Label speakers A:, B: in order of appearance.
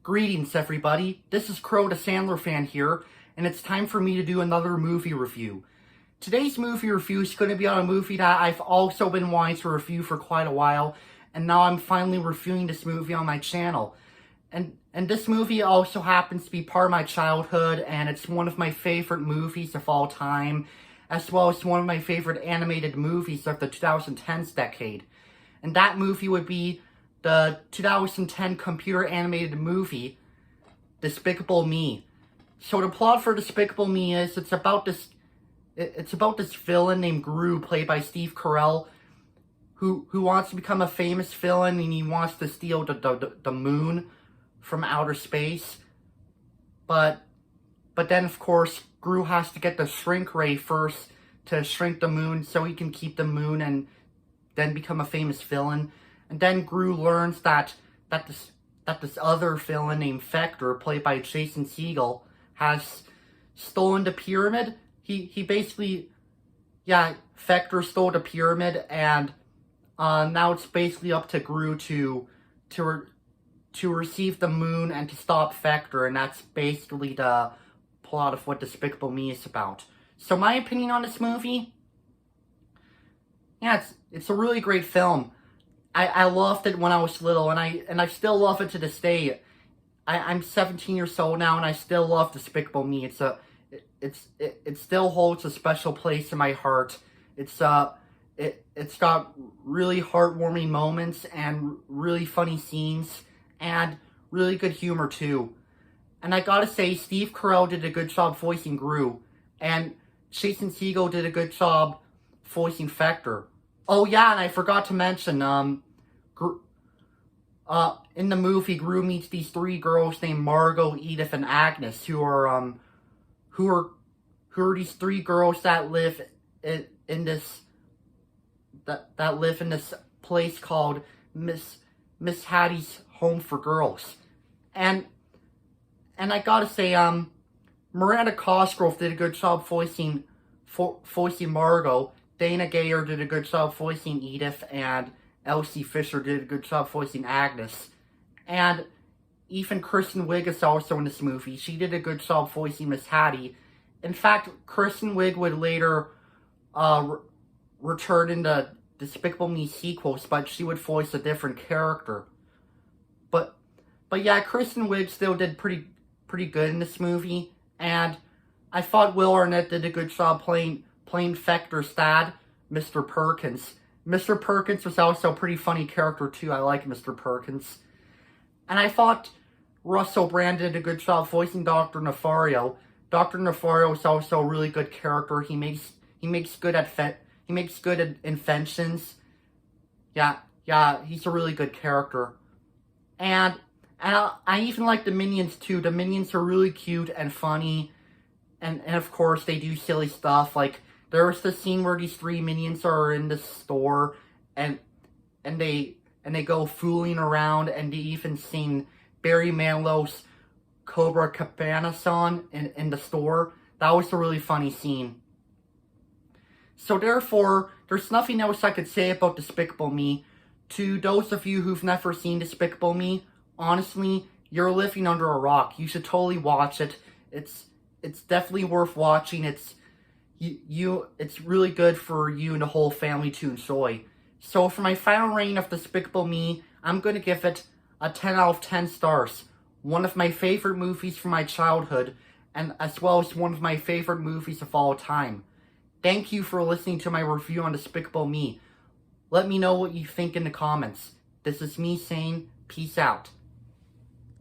A: Greetings, everybody. This is Crow the Sandler fan here, and it's time for me to do another movie review. Today's movie review is going to be on a movie that I've also been wanting to review for quite a while, and now I'm finally reviewing this movie on my channel. And this movie also happens to be part of my childhood, and it's one of my favorite movies of all time, as well as one of my favorite animated movies of the 2010s decade. And that movie would be the 2010 computer animated movie, Despicable Me. So the plot for Despicable Me is it's about this villain named Gru, played by Steve Carell, who wants to become a famous villain, and he wants to steal the moon from outer space. But then, of course, Gru has to get the shrink ray first to shrink the moon so he can keep the moon and then become a famous villain. And then Gru learns that this other villain named Vector, played by Jason Segel, has stolen the pyramid. He basically, Vector stole the pyramid, and now it's basically up to Gru to receive the moon and to stop Vector, and that's basically the plot of what Despicable Me is about. So my opinion on this movie, it's a really great film. I loved it when I was little, and I still love it to this day. I'm 17 years old now, and I still love Despicable Me. It still holds a special place in my heart. It's got really heartwarming moments and really funny scenes and really good humor too. And I gotta say, Steve Carell did a good job voicing Gru, and Jason Segel did a good job voicing Vector. Oh yeah, and I forgot to mention, in the movie, Gru meets these three girls named Margot, Edith, and Agnes, who are these three girls that live in this place called Miss Hattie's Home for Girls. And I gotta say, Miranda Cosgrove did a good job voicing Margot. Dana Gayer did a good job voicing Edith, and Elsie Fisher did a good job voicing Agnes. And even Kristen Wiig is also in this movie. She did a good job voicing Miss Hattie. In fact, Kristen Wiig would later return in the Despicable Me sequels, but she would voice a different character. But yeah, Kristen Wiig still did pretty good in this movie, and I thought Will Arnett did a good job playing Vector's dad, Mr. Perkins. Mr. Perkins was also a pretty funny character too. I like Mr. Perkins. And I thought Russell Brand did a good job voicing Dr. Nefario. Dr. Nefario is also a really good character. He makes good inventions. Yeah, he's a really good character. And I even like the Minions too. The Minions are really cute and funny. And of course they do silly stuff. Like, there's the scene where these three Minions are in the store and they go fooling around, and they even sing Barry Manilow's Cobra Cabana song in the store. That was a really funny scene. So therefore, there's nothing else I could say about Despicable Me. To those of you who've never seen Despicable Me, honestly, you're living under a rock. You should totally watch it. It's definitely worth watching. It's really good for you and the whole family to enjoy. So for my final rating of Despicable Me, I'm going to give it a 10 out of 10 stars. One of my favorite movies from my childhood, and as well as one of my favorite movies of all time. Thank you for listening to my review on Despicable Me. Let me know what you think in the comments. This is me saying peace out.